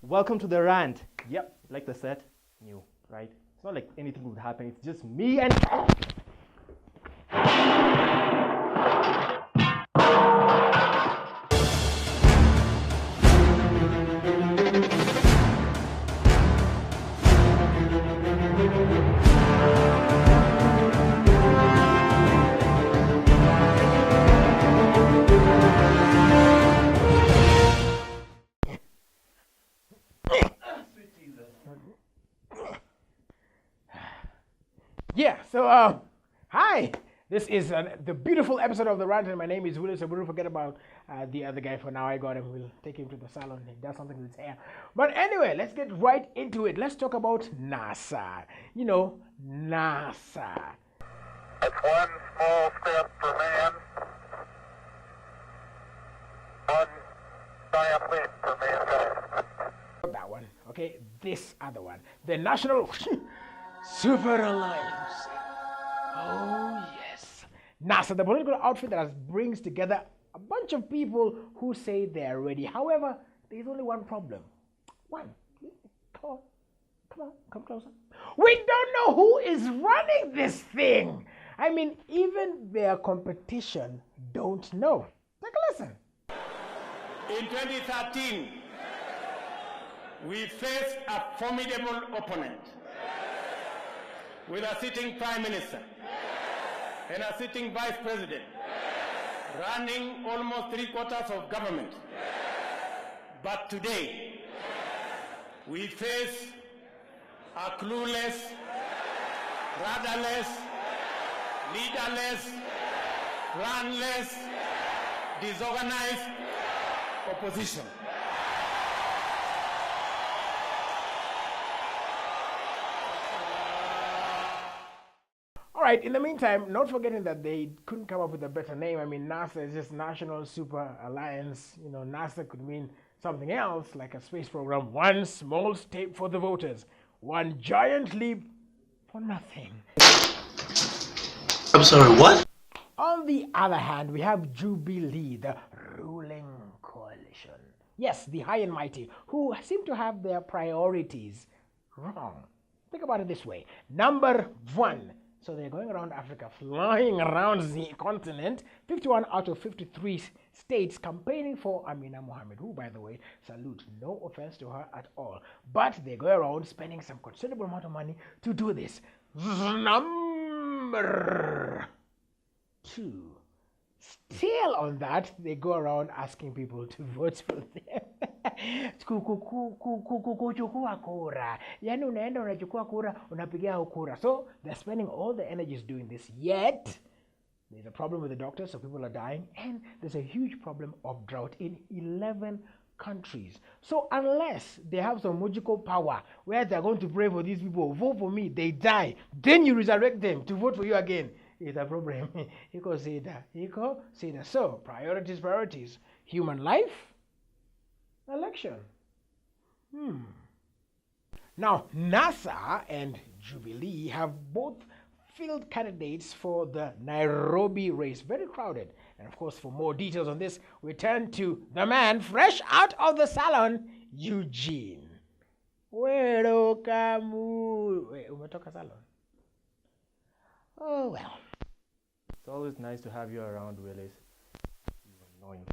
Welcome to the RANT. Yep, like the set, new, right? It's not like anything would happen. It's just me and... Yeah, so, hi. This is the beautiful episode of The Rant, and my name is Willis. Raburu. Forget about the other guy for now. I got him. We'll take him to the salon. He does something with his hair. But anyway, let's get right into it. Let's talk about NASA. You know, NASA. It's one small step for man, one giant leap for mankind. That one, okay? This other one. The National Super Alliance. Oh, yes. NASA, the political outfit that brings together a bunch of people who say they're ready. However, there's only one problem. One. Come on, come closer. We don't know who is running this thing. I mean, even their competition don't know. Take a listen. In 2013, we faced a formidable opponent with a sitting prime minister and a sitting vice president running almost 3/4 of government. But today, we face a clueless, rudderless, leaderless, planless, disorganized opposition. All right, in the meantime, not forgetting that they couldn't come up with a better name. I mean, NASA is just National Super Alliance. You know, NASA could mean something else, like a space program. One small step for the voters, one giant leap for nothing. I'm sorry, what? On the other hand, we have Jubilee, the ruling coalition. Yes, the high and mighty, who seem to have their priorities wrong. Think about it this way. Number one, so they're going around Africa, flying around the continent, 51 out of 53 states, campaigning for Amina Mohammed, who, by the way, salute, no offense to her at all. But they go around spending some considerable amount of money to do this. Number two. Still on that, they go around asking people to vote for them. Kuchukua kura. Yani unaenda unachukua kura, unapigia kura. So they're spending all the energies doing this. Yet, there's a problem with the doctors, so people are dying. And there's a huge problem of drought in 11 countries. So unless they have some magical power where they're going to pray for these people, vote for me, they die, then you resurrect them to vote for you again. Is a problem. Say that. So priorities. Human life, election. Now NASA and Jubilee have both field candidates for the Nairobi race. Very crowded. And of course, for more details on this, we turn to the man fresh out of the salon, Eugene. Welcome. Wait, umetoka salon? Oh well. It's always nice to have you around, Willis. You're annoying.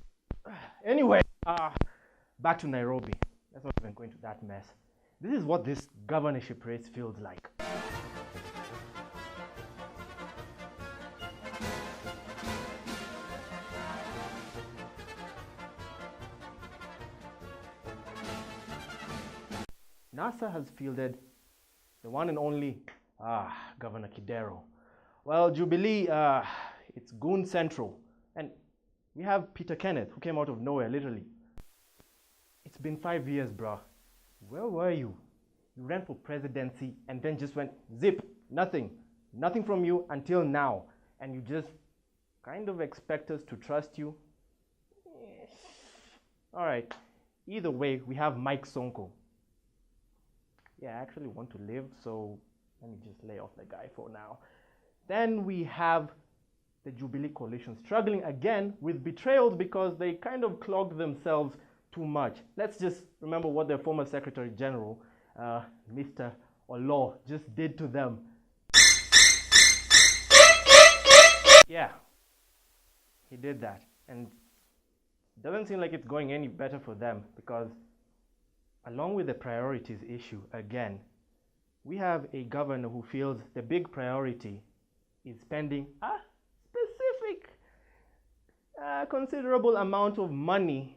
Anyway, back to Nairobi. Let's not even go into that mess. This is what this governorship race feels like. NASA has fielded the one and only Governor Kidero. Well, Jubilee, it's Goon Central. And we have Peter Kenneth, who came out of nowhere, literally. It's been 5 years, bruh. Where were you? You ran for presidency and then just went zip, nothing. Nothing from you until now. And you just kind of expect us to trust you? Yes. All right. Either way, we have Mike Sonko. Yeah, I actually want to live, so let me just lay off the guy for now. Then we have the Jubilee coalition struggling again with betrayals because they kind of clogged themselves too much. Let's just remember what their former Secretary General, Mr. Olo, just did to them. Yeah, he did that. And it doesn't seem like it's going any better for them, because along with the priorities issue, again, we have a governor who feels the big priority is spending a specific, considerable amount of money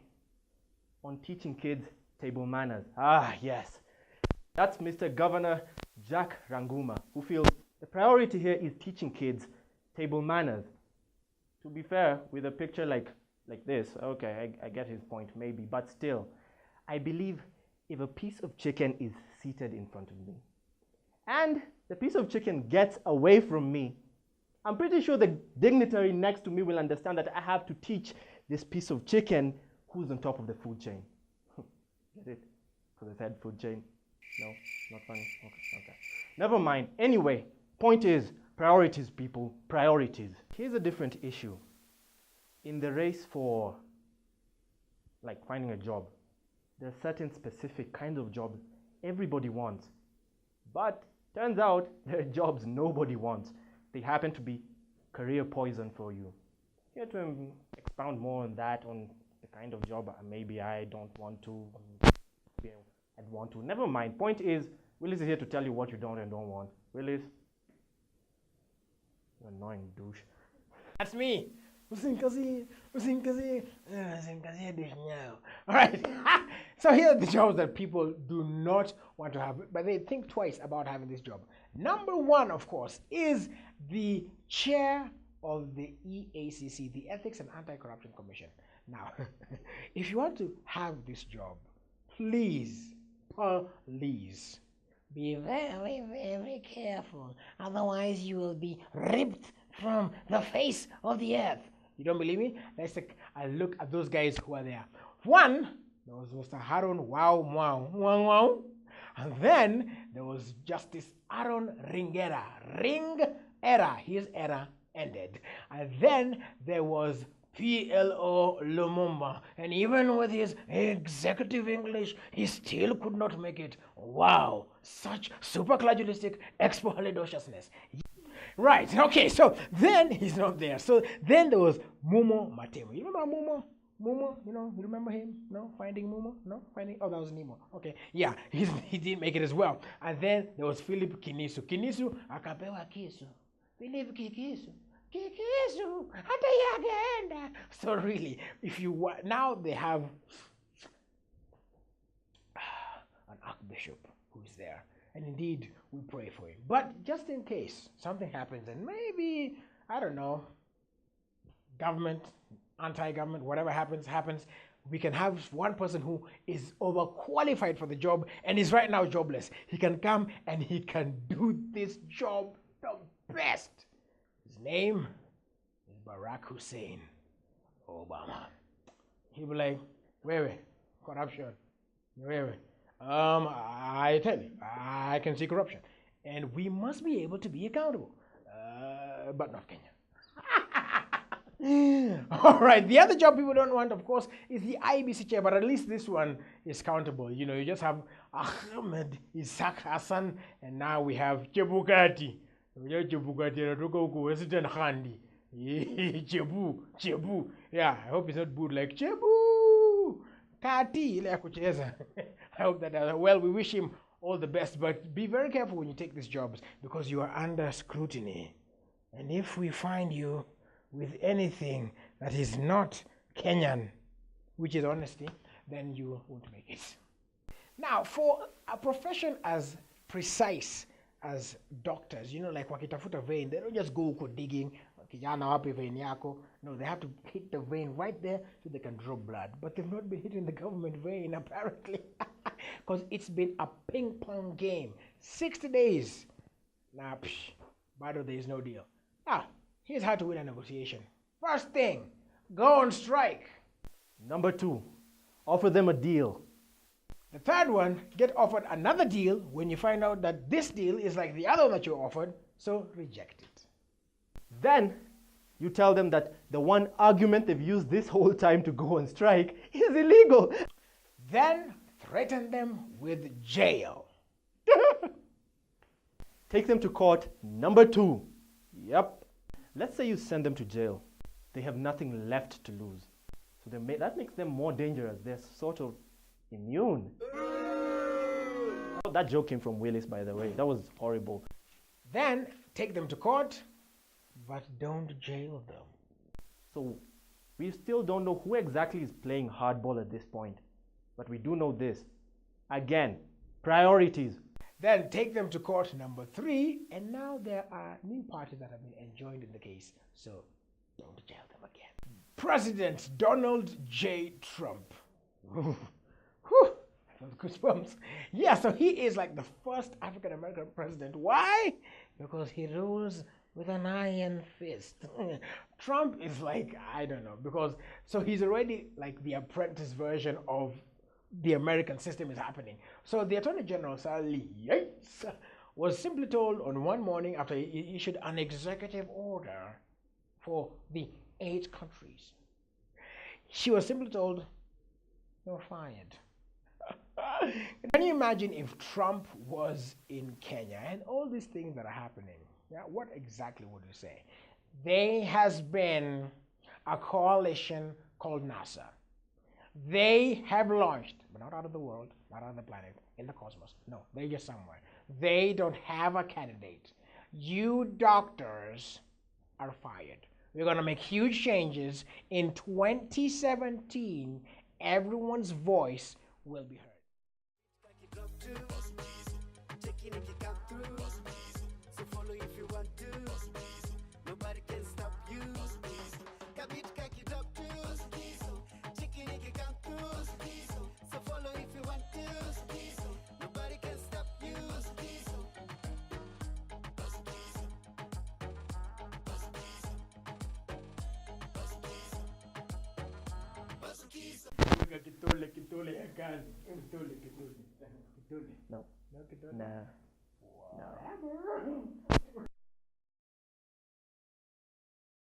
on teaching kids table manners. Ah, yes. That's Mr. Governor Jack Ranguma, who feels the priority here is teaching kids table manners. To be fair, with a picture like this, okay, I get his point maybe, but still, I believe if a piece of chicken is seated in front of me and the piece of chicken gets away from me, I'm pretty sure the dignitary next to me will understand that I have to teach this piece of chicken who's on top of the food chain. Get it? For the third food chain. No, not funny. Okay. Never mind. Anyway, point is, priorities, people, priorities. Here's a different issue. In the race for, like, finding a job, there are certain specific kinds of jobs everybody wants. But turns out there are jobs nobody wants. They happen to be career poison for you. Here to expound more on that, on the kind of job maybe I don't want to, I'd want to. Never mind. Point is, Willis is here to tell you what you don't and don't want. Willis, you annoying douche. That's me. All right. So here are the jobs that people do not want to have, but they think twice about having this job. Number one, of course, is the chair of the EACC, the Ethics and Anti-Corruption Commission. Now, if you want to have this job, please be very, very careful. Otherwise, you will be ripped from the face of the earth. You don't believe me? Let's take a look at those guys who are there. One, there was Mr. Harun Wow. And then there was Justice Aaron Ringera. His era ended. And then there was PLO Lumumba. And even with his executive English, he still could not make it. Wow, such supercladulistic expohalidociousness. Right, okay, so then he's not there. So then there was Mumo Matemo. You remember Mumo? Mumo, you remember him? No? Finding Mumo? No? Oh, that was Nemo. Okay, yeah, he didn't make it as well. And then there was Philip Kinisu. Kinisu, akapewa kisu. Philip Kikisu. Hata yagaenda. So really, if you now they have an archbishop who's there. And indeed, we pray for him. But just in case something happens and maybe, I don't know, government, anti-government, whatever happens, we can have one person who is overqualified for the job and is right now jobless. He can come and he can do this job the best. His name is Barack Hussein Obama. He'll be like, wait, corruption, wait. I tell you, I can see corruption. And we must be able to be accountable. But not Kenya. All right, the other job people don't want, of course, is the IBC chair, but at least this one is countable. You just have Ahmed Isaac Hassan, and now we have Chebukati. Chebu. Yeah, I hope it's not booed like Chebu. Kati. I hope that, well, we wish him all the best, but be very careful when you take these jobs because you are under scrutiny. And if we find you with anything that is not Kenyan, which is honesty, then you won't make it. Now, for a profession as precise as doctors, like wakitafuta vein, they don't just go digging, kijana wapi vein yako. No, they have to hit the vein right there so they can draw blood. But they've not been hitting the government vein, apparently, because it's been a ping-pong game. 60 days. Nah, bado there is no deal. Here's how to win a negotiation. First thing, go on strike. Number 2, offer them a deal. The third one, get offered another deal when you find out that this deal is like the other one that you offered, so reject it. Then you tell them that the one argument they've used this whole time to go on strike is illegal. Then threaten them with jail. Take them to court number 2. Yep. Let's say you send them to jail. They have nothing left to lose. So that makes them more dangerous. They're sort of immune. Oh, that joke came from Willis, by the way. That was horrible. Then take them to court, but don't jail them. So we still don't know who exactly is playing hardball at this point. But we do know this. Again, priorities. Then take them to court number 3, and now there are new parties that have been enjoined in the case, so don't jail them again. President Donald J. Trump. Whew, I felt goosebumps. Yeah, so he is like the first African American president. Why? Because he rules with an iron fist. Trump is like, I don't know, because so he's already like the apprentice version of the American system is happening. So the Attorney General, Sally Yates, was simply told on one morning after he issued an executive order for the 8 countries. She was simply told, you're fired. Can you imagine if Trump was in Kenya and all these things that are happening? Yeah, what exactly would you say? There has been a coalition called NASA. They have launched, but not out of the world, not out of the planet, in the cosmos. No, they're just somewhere. They don't have a candidate. You doctors are fired. We're going to make huge changes. In 2017, everyone's voice will be heard. No. No, Nah. whatever.